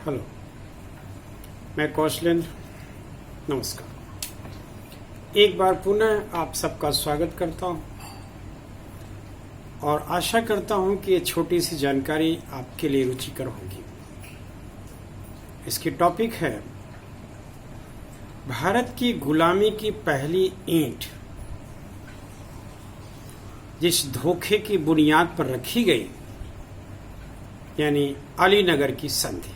Hello, मैं कौशलेंद्र। नमस्कार। एक बार पुनः आप सबका स्वागत करता हूं और आशा करता हूं कि ये छोटी सी जानकारी आपके लिए रुचिकर होगी। इसकी टॉपिक है भारत की गुलामी की पहली ईंट जिस धोखे की बुनियाद पर रखी गई, यानी अलीनगर की संधि।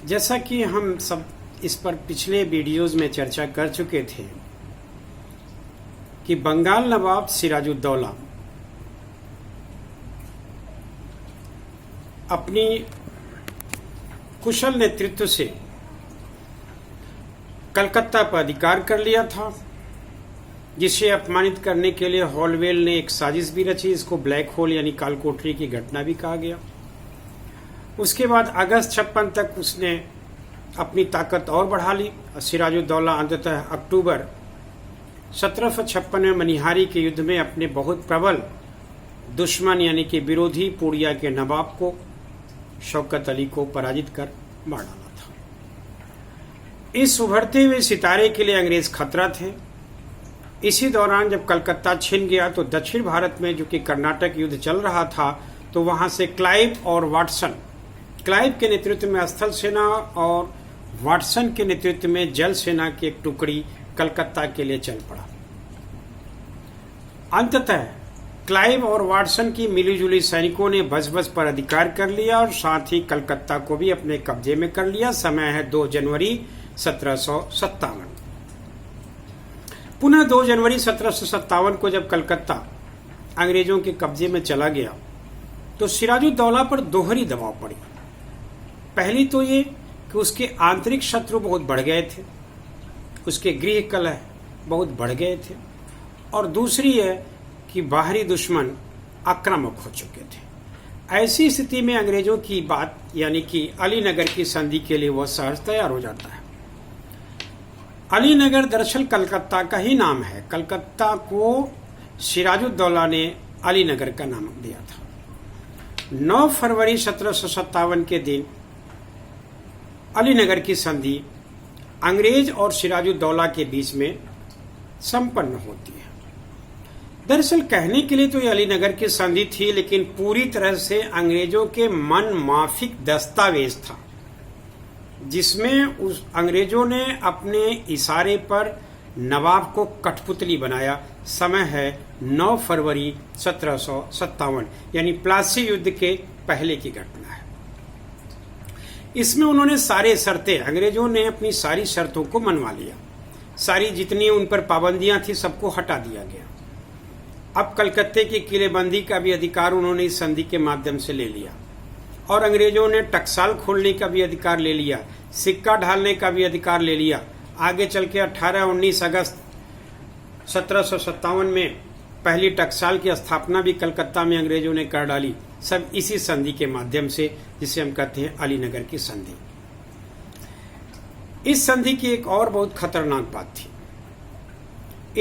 जैसा कि हम सब इस पर पिछले वीडियोज में चर्चा कर चुके थे कि बंगाल नवाब सिराजुद्दौला अपनी कुशल नेतृत्व से कलकत्ता पर अधिकार कर लिया था, जिसे अपमानित करने के लिए हॉलवेल ने एक साजिश भी रची। इसको ब्लैक होल यानी काल कोठरी की घटना भी कहा गया। उसके बाद अगस्त 56 तक उसने अपनी ताकत और बढ़ा ली। सिराजुद्दौला अंततः अक्टूबर 1756 में मनिहारी के युद्ध में अपने बहुत प्रबल दुश्मन यानी कि विरोधी पूर्णिया के नवाब को शौकत अली को पराजित कर मार डाला था। इस उभरते हुए सितारे के लिए अंग्रेज खतरा थे। इसी दौरान जब कलकत्ता छिन गया तो दक्षिण भारत में जो कि कर्नाटक युद्ध चल रहा था, तो वहां से क्लाइव और वाटसन, क्लाइव के नेतृत्व में स्थल सेना और वाटसन के नेतृत्व में जल सेना की एक टुकड़ी कलकत्ता के लिए चल पड़ा। अंततः क्लाइव और वाटसन की मिलीजुली सैनिकों ने बस पर अधिकार कर लिया और साथ ही कलकत्ता को भी अपने कब्जे में कर लिया। समय है 2 जनवरी 1757। पुनः 2 जनवरी 1757 को जब कलकत्ता अंग्रेजों के कब्जे में चला गया तो सिराजुद्दौला पर दोहरी दबाव पड़ी। पहली तो ये कि उसके आंतरिक शत्रु बहुत बढ़ गए थे, उसके गृह कलह बहुत बढ़ गए थे, और दूसरी है कि बाहरी दुश्मन आक्रामक हो चुके थे। ऐसी स्थिति में अंग्रेजों की बात यानी कि अलीनगर की संधि के लिए वह सहज तैयार हो जाता है। अलीनगर दरअसल कलकत्ता का ही नाम है। कलकत्ता को सिराजुद्दौला ने अलीनगर का नाम दिया था। 9 फरवरी 1757 के दिन अलीनगर की संधि अंग्रेज और सिराजुद्दौला के बीच में संपन्न होती है। दरअसल कहने के लिए तो ये अलीनगर की संधि थी, लेकिन पूरी तरह से अंग्रेजों के मन माफिक दस्तावेज था, जिसमें उस अंग्रेजों ने अपने इशारे पर नवाब को कठपुतली बनाया। समय है 9 फरवरी 1757, यानी प्लासी युद्ध के पहले की घटना है। इसमें उन्होंने सारे शर्तें, अंग्रेजों ने अपनी सारी शर्तों को मनवा लिया। सारी जितनी उन पर पाबंदियां थी सबको हटा दिया गया। अब कलकत्ते की किलेबंदी का भी अधिकार उन्होंने इस संधि के माध्यम से ले लिया, और अंग्रेजों ने टकसाल खोलने का भी अधिकार ले लिया, सिक्का ढालने का भी अधिकार ले लिया। आगे चल के 18-19 अगस्त 1757 में पहली टकसाल की स्थापना भी कलकत्ता में अंग्रेजों ने कर डाली। सब इसी संधि के माध्यम से, जिसे हम कहते हैं अलीनगर की संधि। इस संधि की एक और बहुत खतरनाक बात थी।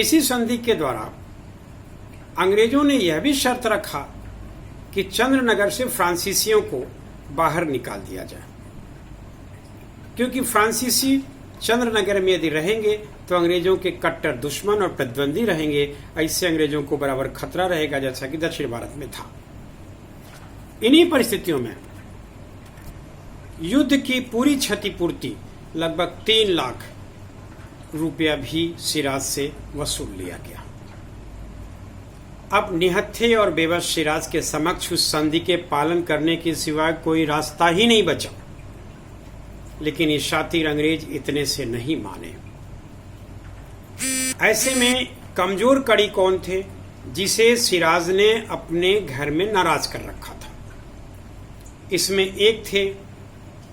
इसी संधि के द्वारा अंग्रेजों ने यह भी शर्त रखा कि चंद्रनगर से फ्रांसीसियों को बाहर निकाल दिया जाए, क्योंकि फ्रांसीसी चंद्रनगर में यदि रहेंगे तो अंग्रेजों के कट्टर दुश्मन और प्रतिद्वंदी रहेंगे। ऐसे अंग्रेजों को बराबर खतरा रहेगा, जैसा कि दक्षिण भारत में था। इन्हीं परिस्थितियों में युद्ध की पूरी क्षतिपूर्ति लगभग 3 लाख रुपया भी सिराज से वसूल लिया गया। अब निहत्थे और बेबस सिराज के समक्ष उस संधि के पालन करने के सिवाय कोई रास्ता ही नहीं बचा। लेकिन ये शातिर अंग्रेज इतने से नहीं माने। ऐसे में कमजोर कड़ी कौन थे, जिसे सिराज ने अपने घर में नाराज कर रखा था? इसमें एक थे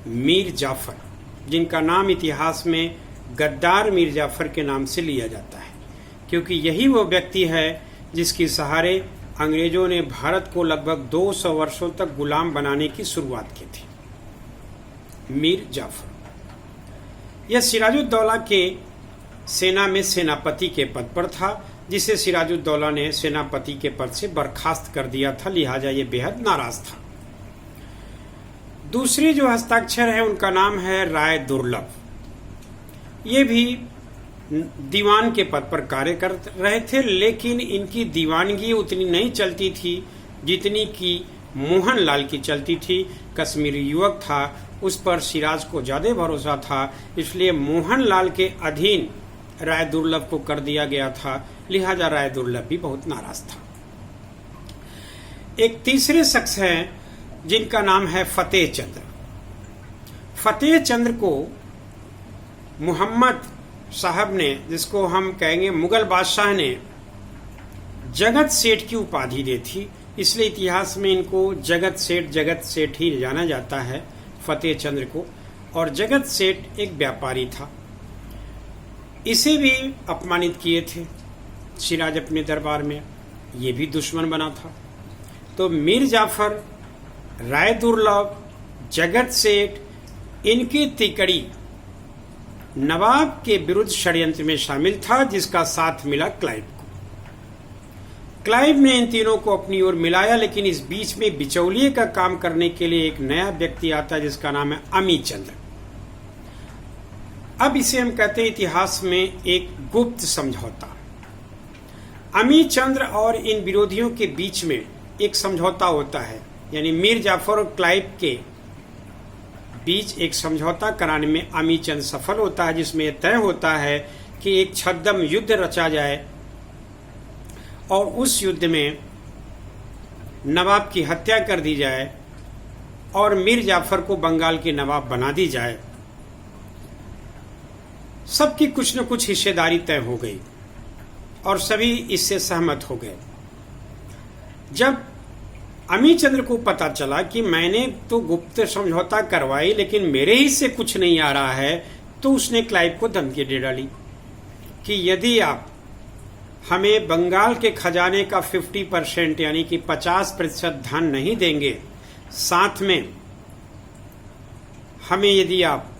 मीर जाफर, जिनका नाम इतिहास में गद्दार मीर जाफर के नाम से लिया जाता है, क्योंकि यही वो व्यक्ति है जिसके सहारे अंग्रेजों ने भारत को लगभग 200 वर्षों तक गुलाम बनाने की शुरुआत की थी। मीर जाफर यह सिराजुद्दौला के सेना में सेनापति के पद पर था, जिसे सिराजुद्दौला ने सेनापति के पद से बर्खास्त कर दिया था। लिहाजा ये बेहद नाराज था। दूसरी जो हस्ताक्षर है उनका नाम है राय दुर्लभ। ये भी दीवान के पद पर कार्य कर रहे थे, लेकिन इनकी दीवानगी उतनी नहीं चलती थी जितनी कि मोहनलाल की चलती थी। कश्मीरी युवक था, उस पर सिराज को ज्यादा भरोसा था, इसलिए मोहनलाल के अधीन राय दुर्लभ को कर दिया गया था। लिहाजा राय दुर्लभ भी बहुत नाराज था। एक तीसरे शख्स हैं जिनका नाम है फतेह चंद्र। फतेह चंद्र को मोहम्मद साहब ने, जिसको हम कहेंगे मुगल बादशाह ने, जगत सेठ की उपाधि दी थी, इसलिए इतिहास में इनको जगत सेठ ही जाना जाता है फतेह चंद्र को। और जगत सेठ एक व्यापारी था, इसे भी अपमानित किए थे सिराज अपने दरबार में, ये भी दुश्मन बना था। तो मीर जाफर, राय दुर्लभ, जगत सेठ, इनकी तिकड़ी नवाब के विरुद्ध षड्यंत्र में शामिल था, जिसका साथ मिला क्लाइव को। क्लाइव ने इन तीनों को अपनी ओर मिलाया, लेकिन इस बीच में बिचौलिए का काम करने के लिए एक नया व्यक्ति आता है जिसका नाम है अमी चंद्र। अब इसे हम कहते हैं इतिहास में एक गुप्त समझौता। अमी चंद्र और इन विरोधियों के बीच में एक समझौता होता है, यानी मीर जाफर और क्लाइव के बीच एक समझौता कराने में अमी चंद सफल होता है, जिसमें तय होता है कि एक छद्म युद्ध रचा जाए और उस युद्ध में नवाब की हत्या कर दी जाए और मीर जाफर को बंगाल के नवाब बना दी जाए। सबकी कुछ न कुछ हिस्सेदारी तय हो गई और सभी इससे सहमत हो गए। जब अमी चंद्र को पता चला कि मैंने तो गुप्त समझौता करवाई लेकिन मेरे ही से कुछ नहीं आ रहा है, तो उसने क्लाइव को धमकी दे डाली कि यदि आप हमें बंगाल के खजाने का 50% यानी कि 50% धन नहीं देंगे, साथ में हमें यदि आप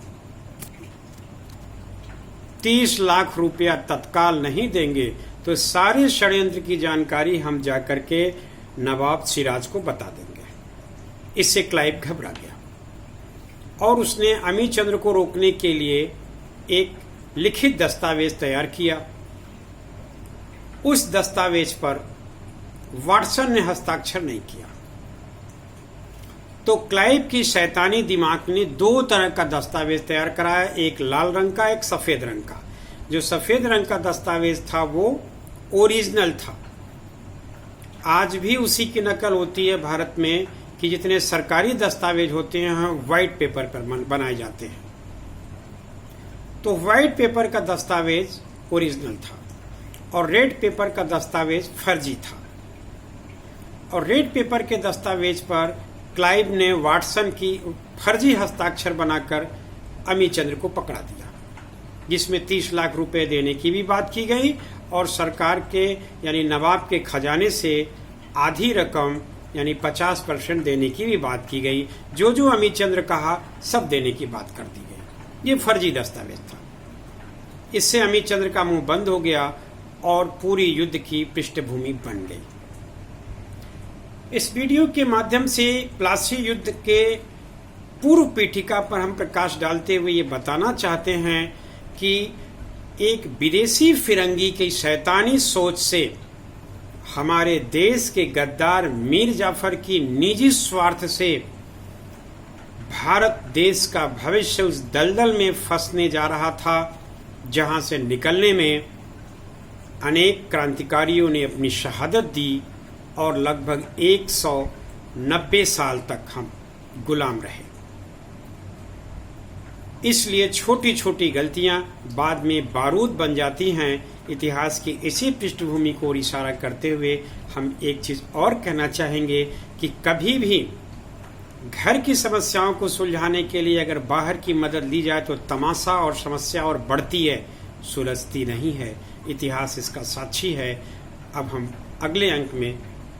30 लाख रुपया तत्काल नहीं देंगे, तो सारे षड्यंत्र की जानकारी हम जाकर के नवाब सिराज को बता देंगे। इससे क्लाइव घबरा गया और उसने अमी चंद्र को रोकने के लिए एक लिखित दस्तावेज तैयार किया। उस दस्तावेज पर वाटसन ने हस्ताक्षर नहीं किया, तो क्लाइव की शैतानी दिमाग ने दो तरह का दस्तावेज तैयार कराया, एक लाल रंग का, एक सफेद रंग का। जो सफेद रंग का दस्तावेज था वो ओरिजिनल था। आज भी उसी की नकल होती है भारत में कि जितने सरकारी दस्तावेज होते हैं व्हाइट पेपर पर बनाए जाते हैं। तो व्हाइट पेपर का दस्तावेज ओरिजिनल था और रेड पेपर का दस्तावेज फर्जी था। और रेड पेपर के दस्तावेज पर क्लाइव ने वाटसन की फर्जी हस्ताक्षर बनाकर अमी चंद्र को पकड़ा दिया, जिसमें 30 लाख रुपए देने की भी बात की गई और सरकार के यानी नवाब के खजाने से आधी रकम यानी 50% देने की भी बात की गई। जो जो अमी चंद्र कहा सब देने की बात कर दी गई। ये फर्जी दस्तावेज था। इससे अमी चंद्र का मुंह बंद हो गया और पूरी युद्ध की पृष्ठभूमि बन गई। इस वीडियो के माध्यम से प्लासी युद्ध के पूर्व पीठिका पर हम प्रकाश डालते हुए ये बताना चाहते हैं कि एक विदेशी फिरंगी की शैतानी सोच से हमारे देश के गद्दार मीर जाफर की निजी स्वार्थ से भारत देश का भविष्य उस दलदल में फंसने जा रहा था, जहां से निकलने में अनेक क्रांतिकारियों ने अपनी शहादत दी और लगभग 190 साल तक हम गुलाम रहे। इसलिए छोटी छोटी गलतियां बाद में बारूद बन जाती हैं। इतिहास की इसी पृष्ठभूमि को इशारा करते हुए हम एक चीज और कहना चाहेंगे कि कभी भी घर की समस्याओं को सुलझाने के लिए अगर बाहर की मदद ली जाए तो तमाशा और समस्या और बढ़ती है, सुलझती नहीं है। इतिहास इसका साक्षी है। अब हम अगले अंक में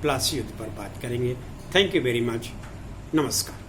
प्लासी युद्ध पर बात करेंगे। Thank you very much. नमस्कार।